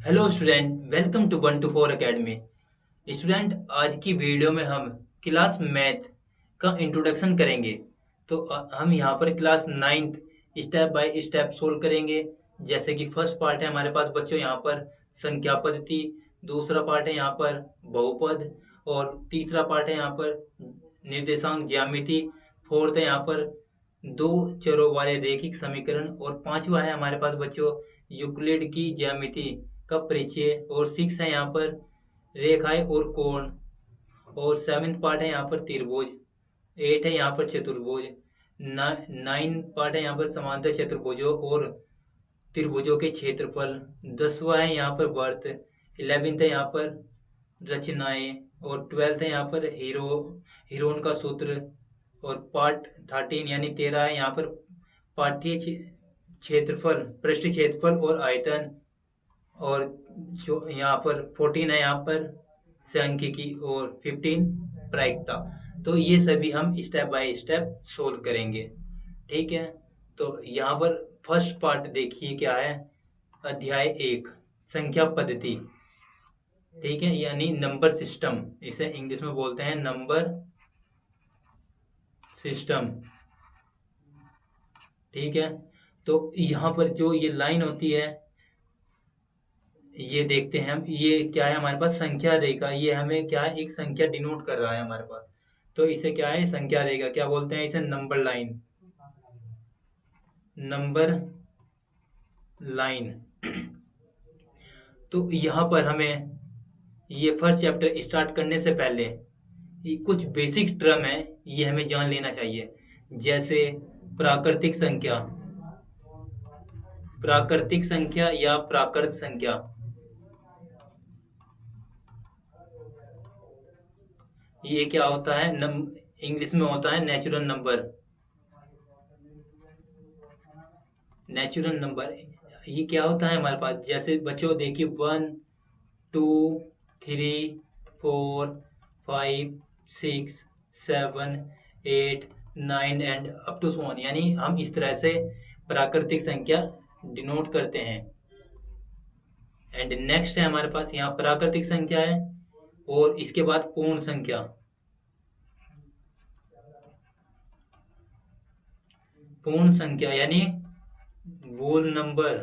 Hello student, welcome to 1 to 4 academy. Student, आज की video में हम क्लास मैथ का इंट्रोडक्शन करेंगे। तो हम यहाँ पर class ninth step by step solve करेंगे। जैसे कि फर्स्ट पार्ट है हमारे पास बच्चों यहाँ पर संख्या पद्धति, दूसरा पार्ट है यहाँ पर बहुपद, और तीसरा पार्ट है यहाँ पर निर्देशांक ज्यामिति, फोर्थ है यहाँ पर दो चरों वाले रैखिक समीकरण, और पांचवा है हमारे पास बच्चों यूक्लिड की ज्यामिति का परिचय, और सिक्स है यहाँ पर रेखाएं और कोण, और सेवेंथ पार्ट है यहाँ पर त्रिभुज, एट है यहाँ पर चतुर्भुज, नाइन पार्ट है यहाँ पर समांतर चतुर्भुजों और त्रिभुजों के क्षेत्रफल, 10वां है यहाँ पर वर्त, 11th है यहाँ पर रचनाएं, और 12th है यहाँ पर हीरोन का सूत्र, और पार्ट 13 यानी 13 है यहाँ पर पाठ्य क्षेत्रफल, पृष्ठ क्षेत्रफल और आयतन, और जो यहाँ पर 14 है यहाँ पर सांख्यिकी, और 15 प्रायिकता। तो ये सभी हम स्टेप बाय स्टेप सोल्व करेंगे। ठीक है। तो यहाँ पर फर्स्ट पार्ट देखिए क्या है। अध्याय 1, संख्या पद्धति। ठीक है, यानी नंबर सिस्टम, इसे इंग्लिश में बोलते हैं नंबर सिस्टम। ठीक है। तो यहाँ पर जो ये लाइन होती है, ये देखते हैं हम, ये क्या है हमारे पास संख्या रेखा, ये हमें क्या है, एक संख्या डिनोट कर रहा है हमारे पास। तो इसे क्या है, संख्या रेखा क्या बोलते हैं, इसे नंबर लाइन, नंबर लाइन। तो यहाँ पर हमें ये फर्स्ट चैप्टर स्टार्ट करने से पहले ये कुछ बेसिक टर्म है, ये हमें जान लेना चाहिए। जैसे प्राकृतिक संख्या, प्राकृतिक संख्या या प्राकृत संख्या, ये क्या होता है, इंग्लिश में होता है नेचुरल नंबर। नेचुरल नंबर, ये क्या होता है हमारे पास, जैसे बच्चों देखिए 1 2 3 4 5 6 7 8 9 and up to so on, यानी हम इस तरह से प्राकृतिक संख्या डिनोट करते हैं। एंड नेक्स्ट है हमारे पास यहाँ प्राकृतिक संख्या है, और इसके बाद पूर्ण संख्या। पूर्ण संख्या यानी वोल नंबर।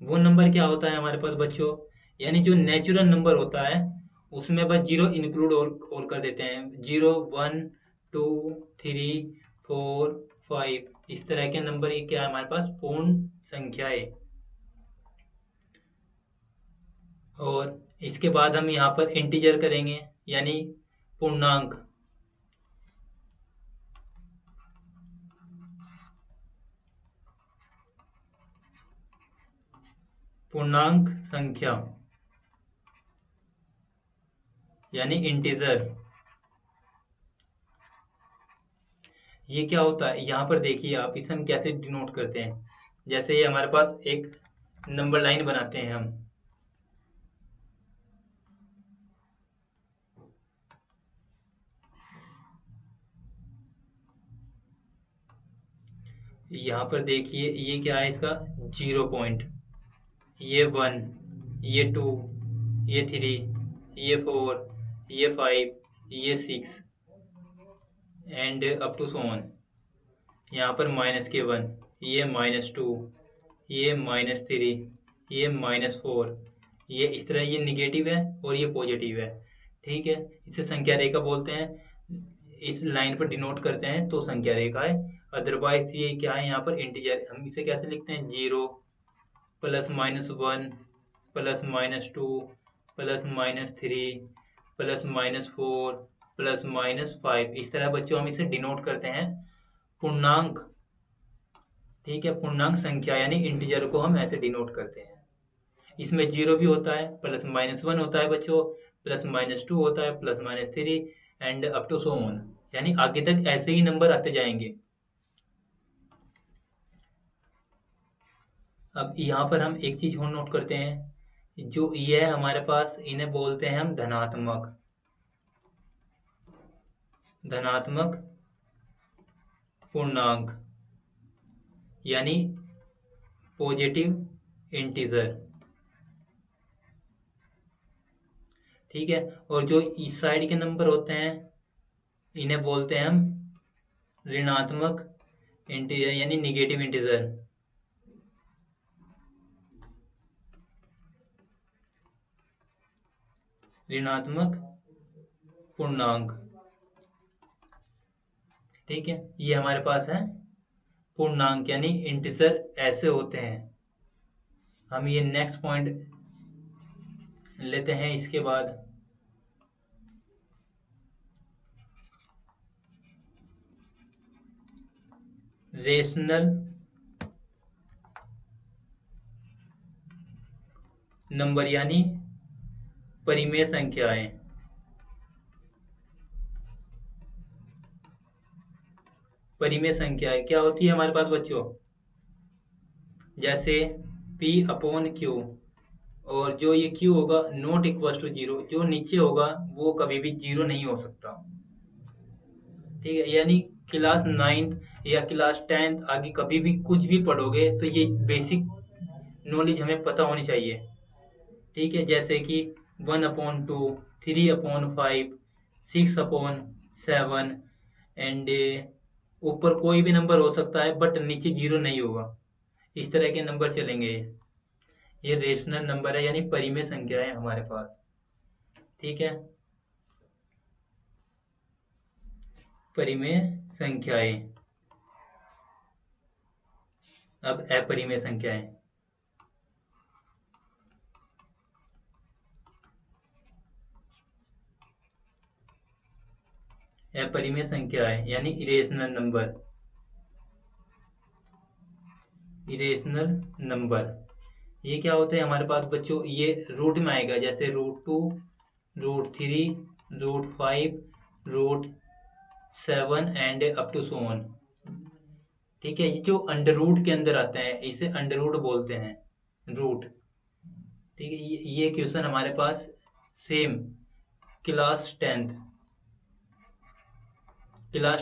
वो नंबर क्या होता है हमारे पास बच्चों, यानी जो नेचुरल नंबर होता है उसमें बस जीरो इंक्लूड और कर देते हैं, 0 1 2 3 4 5, इस तरह के नंबर, ये क्या है हमारे पास पूर्ण संख्याएं। और इसके बाद हम यहाँ पर इंटीजर करेंगे, यानी पूर्णांक। पूर्णांक संख्या यानी इंटीजर। ये क्या होता है, यहाँ पर देखिए आप, इसे हम कैसे डिनोट करते हैं। जैसे ये हमारे पास एक नंबर लाइन बनाते हैं हम, यहाँ पर देखिए ये क्या है इसका, 0 पॉइंट, ये 1, ये 2, ये 3, ये 4, ये 5, ये 6 and up to so on. यहाँ पर -1, ये -2, ये -3, ये -4, ये इस तरह, ये निगेटिव है और ये पॉजिटिव है। ठीक है, इसे संख्या रेखा बोलते हैं। इस लाइन पर डिनोट करते हैं तो संख्या रेखा है। अदरवाइज ये क्या है, यहाँ पर इंटीजर, हम इसे कैसे लिखते हैं, 0 +-1 +-2 +-3 +-4 +-5, इस तरह बच्चों हम इसे डिनोट करते हैं पूर्णांक। ठीक है, पूर्णांक संख्या यानी इंटीजर को हम ऐसे डिनोट करते हैं। इसमें जीरो भी होता है, +-1 होता है बच्चों, +-2 होता है, +-3 and up to so on, यानी आगे तक ऐसे ही नंबर आते जाएंगे। अब यहाँ पर हम एक चीज और नोट करते हैं, जो ये है हमारे पास, इन्हें बोलते हैं हम धनात्मक, धनात्मक पूर्णांक, यानी पॉजिटिव इंटीजर। ठीक है, और जो इस साइड के नंबर होते हैं इन्हें बोलते हैं हम ऋणात्मक इंटीजर यानी निगेटिव इंटीजर। ऋणात्मक पूर्णांक। ठीक है, ये हमारे पास है पूर्णांक यानी इंटीजर ऐसे होते हैं। हम ये नेक्स्ट पॉइंट लेते हैं। इसके बाद रेशनल नंबर यानी परिमेय संख्याएं। परिमेय संख्याएं क्या होती है हमारे पास बच्चों? जैसे P अपॉन Q, और जो ये Q होगा नॉट इक्वल टू जीरो, जो नीचे होगा वो कभी भी जीरो नहीं हो सकता। ठीक है, यानी क्लास 9th या क्लास 10th आगे कभी भी कुछ भी पढ़ोगे तो ये बेसिक नॉलेज हमें पता होनी चाहिए। ठीक है, जैसे कि 1/2, 3/5, 6/7 एंड ऊपर कोई भी नंबर हो सकता है बट नीचे जीरो नहीं होगा। इस तरह के नंबर चलेंगे। ये रेशनल नंबर है यानी परिमेय संख्या है हमारे पास। ठीक है, परिमेय संख्याएं। अब अपरिमेय संख्याएं। अपरिमेय संख्याएं यानी इरेशनल नंबर। इरेशनल नंबर ये क्या होते हैं हमारे पास बच्चों? ये रूट में आएगा, जैसे √2, √3, √5, √7 and up to so on. ठीक है, ये जो अंडर रूट के अंदर आते हैं इसे अंडर रूट बोलते हैं, रूट। ठीक है, ये क्वेश्चन हमारे पास सेम क्लास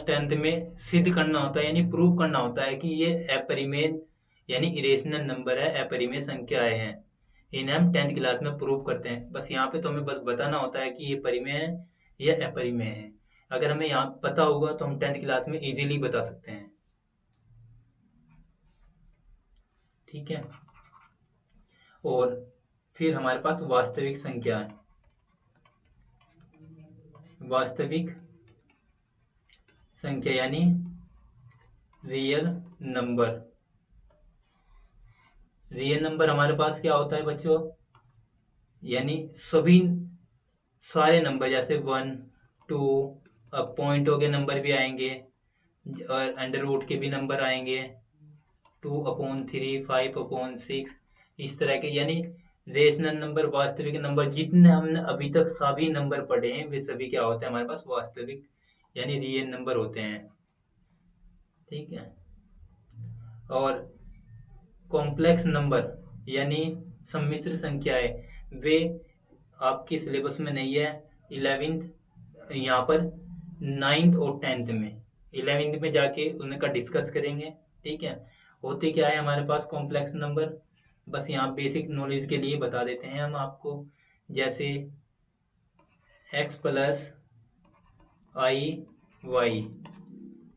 टेंथ में सिद्ध करना होता है यानी प्रूव करना होता है कि ये अपरिमेय यानी इरेशनल नंबर है, अपरिमेय संख्याएं हैं। इन्हें हम 10th क्लास में प्रूव करते हैं। बस यहाँ पे तो हमें बस बताना होता है कि ये परिमेय है या अपरिमेय है। अगर हमें यहाँ पता होगा तो हम 10th क्लास में इजीली बता सकते हैं। ठीक है, और फिर हमारे पास वास्तविक संख्या है। वास्तविक संख्या यानी रियल नंबर। रियल नंबर हमारे पास क्या होता है बच्चों? यानी सभी सारे नंबर, जैसे 1, 2, अब पॉइंटों के नंबर भी आएंगे और अंडर रूट के भी नंबर आएंगे, 2/3, 5/6, इस तरह के। यानी रेशनल नंबर, वास्तविक नंबर, जितने हमने अभी तक सभी नंबर पढ़े हैं वे सभी क्या होते हैं हमारे पास? वास्तविक यानी रियल नंबर होते हैं। ठीक है, और कॉम्प्लेक्स नंबर यानी सम्मिश्र संख्याएं, वे आपके सिलेबस में नहीं है। 11th यहाँ पर 9th और 10th में, 11th में जाके उनका डिस्कस करेंगे। ठीक है, होते क्या है हमारे पास कॉम्प्लेक्स नंबर? बस यहाँ बेसिक नॉलेज के लिए बता देते हैं हम आपको। जैसे x+i(y),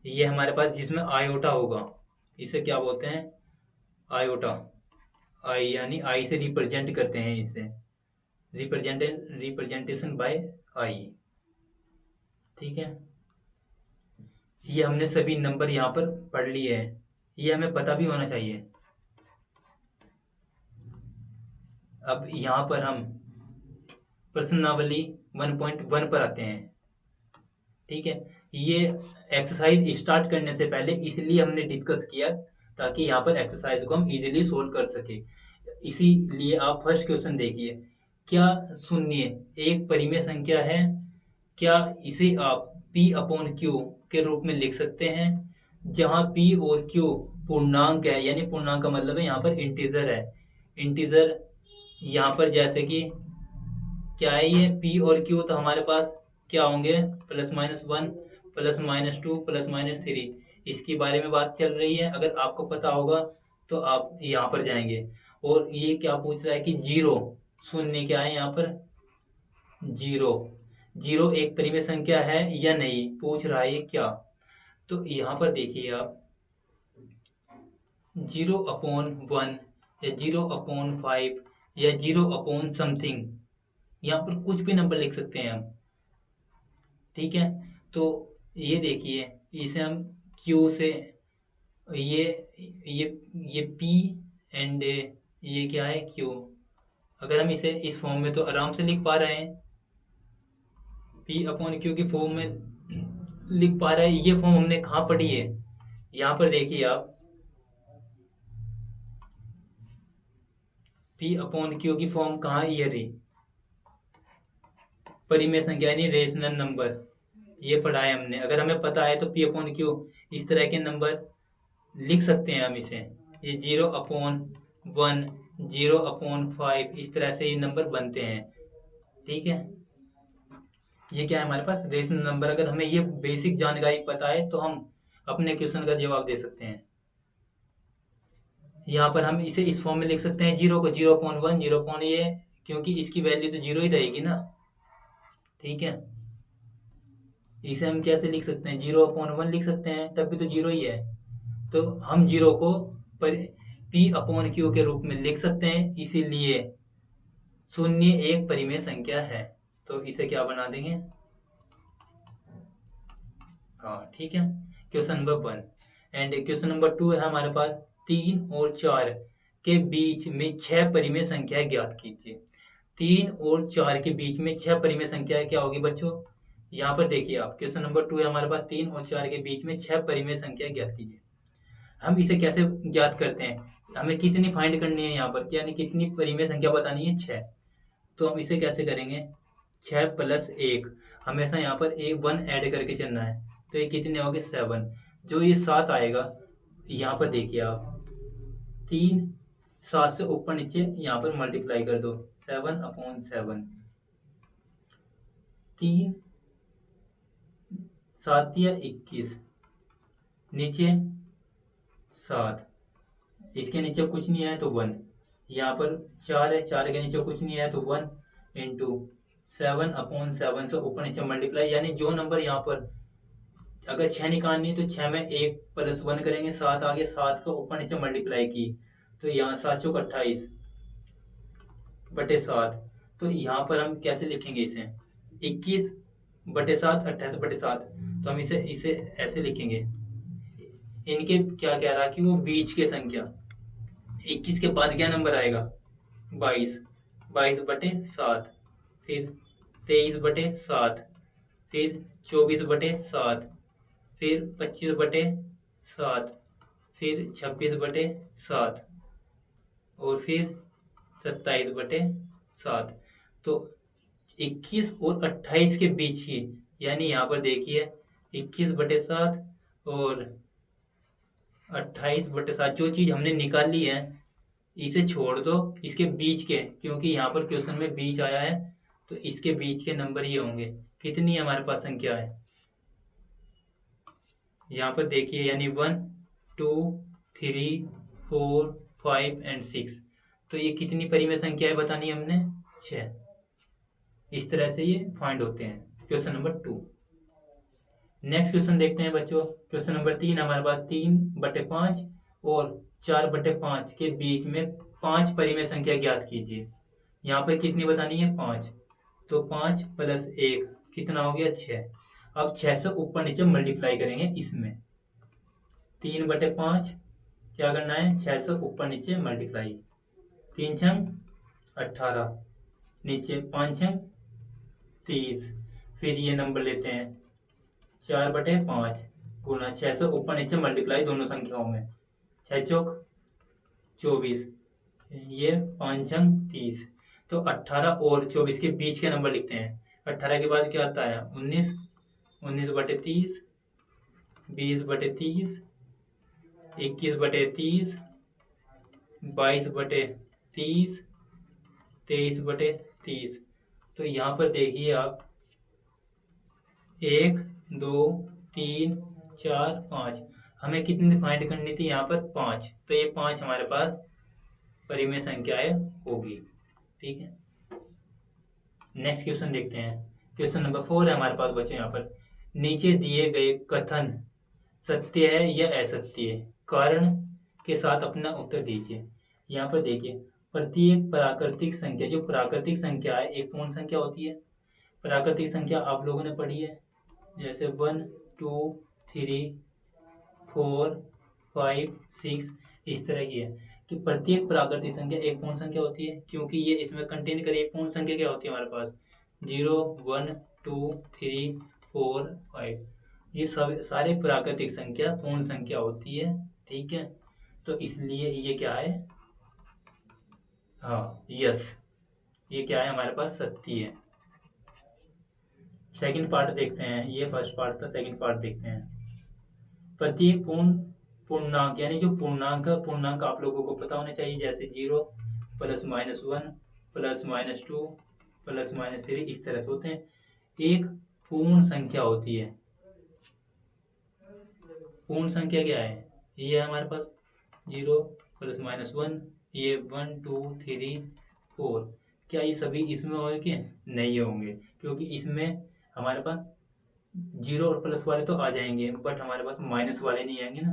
ये हमारे पास जिसमें आयोटा होगा इसे क्या बोलते हैं? आयोटा। आई यानी आई से रिप्रेजेंट करते हैं इसे, रिप्रेजेंटेशन बाय आई। ठीक है, ये हमने सभी नंबर यहाँ पर पढ़ लिए हैं, ये हमें पता भी होना चाहिए। अब यहाँ पर हम प्रश्नावली 1.1 पर आते हैं। ठीक है, ये एक्सरसाइज स्टार्ट करने से पहले इसलिए हमने डिस्कस किया ताकि यहाँ पर एक्सरसाइज को हम इजीली सोल्व कर सके। इसीलिए आप फर्स्ट क्वेश्चन देखिए, क्या शून्य एक परिमेय संख्या है? क्या इसे आप P/Q के रूप में लिख सकते हैं? जहाँ P और Q पूर्णांक है, यानी पूर्णांक का मतलब है यहाँ पर इंटीजर है। इंटीजर यहाँ पर जैसे कि क्या है, ये P और Q तो हमारे पास क्या होंगे? +-1, +-2, +-3, इसके बारे में बात चल रही है। अगर आपको पता होगा तो आप यहाँ पर जाएंगे। और ये क्या पूछ रहा है कि जीरो, शून्य क्या है यहाँ पर, जीरो। जीरो एक परिमेय संख्या है या नहीं पूछ रहा है ये क्या। तो यहाँ पर देखिए आप, 0/1 या 0/5 या 0/ समथिंग, यहाँ पर कुछ भी नंबर लिख सकते हैं हम। ठीक है, तो ये देखिए, इसे हम क्यू से, ये ये ये पी एंड ये क्या है क्यू, अगर हम इसे इस फॉर्म में तो आराम से लिख पा रहे हैं, P/Q की फॉर्म में लिख पा रहे हैं। ये फॉर्म हमने कहाँ पढ़ी है, यहाँ पर देखिए आप, P/Q की फॉर्म कहाँ, ये रही, परिमेय संख्या यानी रेशनल नंबर, ये पढ़ा है हमने। अगर हमें पता है तो P/Q इस तरह के नंबर लिख सकते हैं हम इसे। ये 0/1, 0/5, इस तरह से ये नंबर बनते हैं। ठीक है, ये क्या है हमारे पास, रेशनल नंबर। अगर हमें ये बेसिक जानकारी पता है तो हम अपने क्वेश्चन का जवाब दे सकते हैं। यहाँ पर हम इसे इस फॉर्म में लिख सकते हैं, जीरो को 0/1, 0 ये, क्योंकि इसकी वैल्यू तो जीरो ही रहेगी ना। ठीक है, इसे हम कैसे लिख सकते हैं, 0/1 लिख सकते हैं, तब भी तो जीरो ही है। तो हम जीरो को P/Q के रूप में लिख सकते हैं, इसीलिए शून्य एक परिमेय संख्या है। तो इसे क्या बना देंगे, हाँ ठीक है। Question number 1 and question number 2 है हमारे पास, 3 और 4 के बीच में 6 परिमेय संख्या ज्ञात कीजिए। 3 और 4 के बीच में 6 परिमेय संख्या क्या होगी बच्चों, यहाँ पर देखिए आप, क्वेश्चन नंबर 2 है हमारे पास, 3 और 4 के बीच में 6 परिमेय संख्या ज्ञात कीजिए। हम इसे कैसे ज्ञात करते हैं, हमें कितनी फाइंड करनी है यहाँ पर, यानी कितनी परिमेय संख्या बतानी है, 6। तो हम इसे कैसे करेंगे, 6+1, हमेशा यहाँ पर एक 1 ऐड करके चलना है। तो ये कितने हो गए, 7। जो ये 7 आएगा, यहाँ पर देखिए आप, 3, 7 से ऊपर नीचे यहाँ पर मल्टीप्लाई कर दो, 7/7, 3 7 या 21, नीचे 7, इसके नीचे कुछ नहीं है तो 1, यहाँ पर 4 है, 4 के नीचे कुछ नहीं है तो 1 इंटू 7/7 से ऊपर नीचे मल्टीप्लाई, यानी जो नंबर यहाँ पर, अगर 6 निकालनी है तो 6 में 1+1 करेंगे, 7 आ गया, 7 को ऊपर नीचे मल्टीप्लाई की, तो यहाँ 7 चौक 28/7। तो यहाँ पर हम कैसे लिखेंगे इसे, 21/7, 28/7। तो हम इसे इसे ऐसे लिखेंगे, इनके क्या कह रहा है कि वो बीच के संख्या, 21 के बाद क्या नंबर आएगा, 22, 22/7, फिर 23/7, फिर 24/7, फिर 25/7, फिर 26/7, और फिर 27/7। तो 21 और 28 के बीच की, यानी यहाँ पर देखिए 21/7 और 28/7, जो चीज़ हमने निकाली है इसे छोड़ दो, इसके बीच के, क्योंकि यहाँ पर क्वेश्चन में बीच आया है, तो इसके बीच के नंबर ये होंगे। कितनी हमारे पास संख्या है, यहाँ पर देखिए, यानी 1, 2, 3, 4, 5 एंड 6। तो ये कितनी परिमेय संख्या है बतानी है हमने, 6। इस तरह से ये फाइंड होते हैं, क्वेश्चन नंबर 2। नेक्स्ट क्वेश्चन देखते हैं बच्चों, क्वेश्चन नंबर 3 हमारे पास, 3/5 और 4/5 के बीच में 5 परिमेय संख्या ज्ञात कीजिए। यहाँ पर कितनी बतानी है, 5। तो 5+1 कितना हो गया, 6। अब 6 से ऊपर नीचे मल्टीप्लाई करेंगे इसमें, 3/5 क्या करना है, 6 से ऊपर नीचे मल्टीप्लाई, 3×18, नीचे 5×30, फिर ये नंबर लेते हैं 4/5 गुना 6 से ऊपर नीचे मल्टीप्लाई दोनों संख्याओं में, 6×4 = 24, ये 5×30। तो 18 और 24 के बीच के नंबर लिखते हैं। 18 के बाद क्या आता है, 19, 19/30, 20/30, 21/30, 22/30, 23/30। तो यहाँ पर देखिए आप, 1, 2, 3, 4, 5, हमें कितनी फाइंड करनी थी यहाँ पर 5, तो ये 5 हमारे पास परिमेय संख्याएं होगी। ठीक है, नेक्स्ट क्वेश्चन देखते हैं। क्वेश्चन नंबर 4 है हमारे पास बच्चों। यहाँ पर नीचे दिए गए कथन सत्य है या असत्य है, कारण के साथ अपना उत्तर दीजिए। यहाँ पर देखिए, प्रत्येक प्राकृतिक संख्या, जो प्राकृतिक संख्या है एक पूर्ण संख्या होती है। प्राकृतिक संख्या आप लोगों ने पढ़ी है, जैसे 1 2 3 4 5 6 इस तरह की है कि प्रत्येक प्राकृतिक संख्या एक पूर्ण संख्या होती है, क्योंकि ये इसमें कंटेन करे। एक पूर्ण संख्या क्या होती है हमारे पास? 0 1 2 3 4 5, ये सब सारे प्राकृतिक संख्या पूर्ण संख्या होती है। ठीक है, तो इसलिए ये क्या है? हाँ, यस, ये क्या है हमारे पास? सत्य है। सेकंड पार्ट देखते हैं, ये फर्स्ट पार्ट था, सेकंड पार्ट देखते हैं। प्रत्येक पूर्णांक, यानी जो पूर्णांक आप लोगों को पता होना चाहिए, जैसे 0 +- 1 +- 2 +- 3 इस तरह से होते हैं। एक पूर्ण संख्या होती है। पूर्ण संख्या क्या है? ये है हमारे पास 0 +- 1, ये 1 2 3 4। क्या ये सभी इसमें होंगे? नहीं होंगे, क्योंकि इसमें हमारे पास 0 और प्लस वाले तो आ जाएंगे, बट हमारे पास माइनस वाले नहीं आएंगे ना।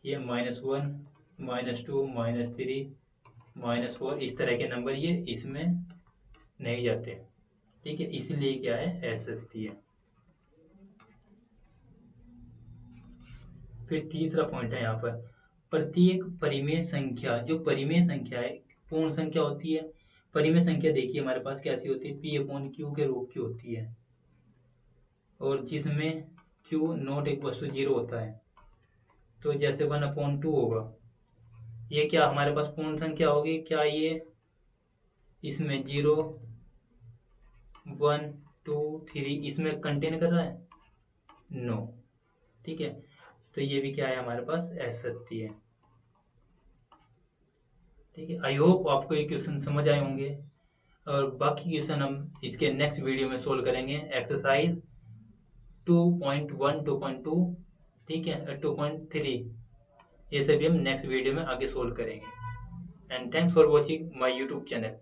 ये -1 -2 -3 -4 इस तरह के नंबर ये इसमें नहीं जाते। ठीक है, इसलिए क्या है? असत्य है। फिर तीसरा पॉइंट है यहाँ पर, प्रत्येक परिमेय संख्या, जो परिमेय संख्या है पूर्ण संख्या होती है। परिमेय संख्या देखिए हमारे पास कैसी होती है? P/Q के रूप की होती है, और जिसमें Q नॉट इक्वल टू 0 होता है। तो जैसे 1/2 होगा, ये क्या हमारे पास पूर्ण संख्या होगी? क्या ये इसमें 0 1 2 3 इसमें कंटेन कर रहा है? नो। ठीक है, तो ये भी क्या है हमारे पास? असत्य है। ठीक है, आई होप आपको ये क्वेश्चन समझ आए होंगे, और बाकी क्वेश्चन हम इसके नेक्स्ट वीडियो में सोल्व करेंगे। एक्सरसाइज 2.1 2.2, ठीक है, 2.3, ये सभी हम नेक्स्ट वीडियो में आगे सोल्व करेंगे। And thanks for watching my YouTube channel.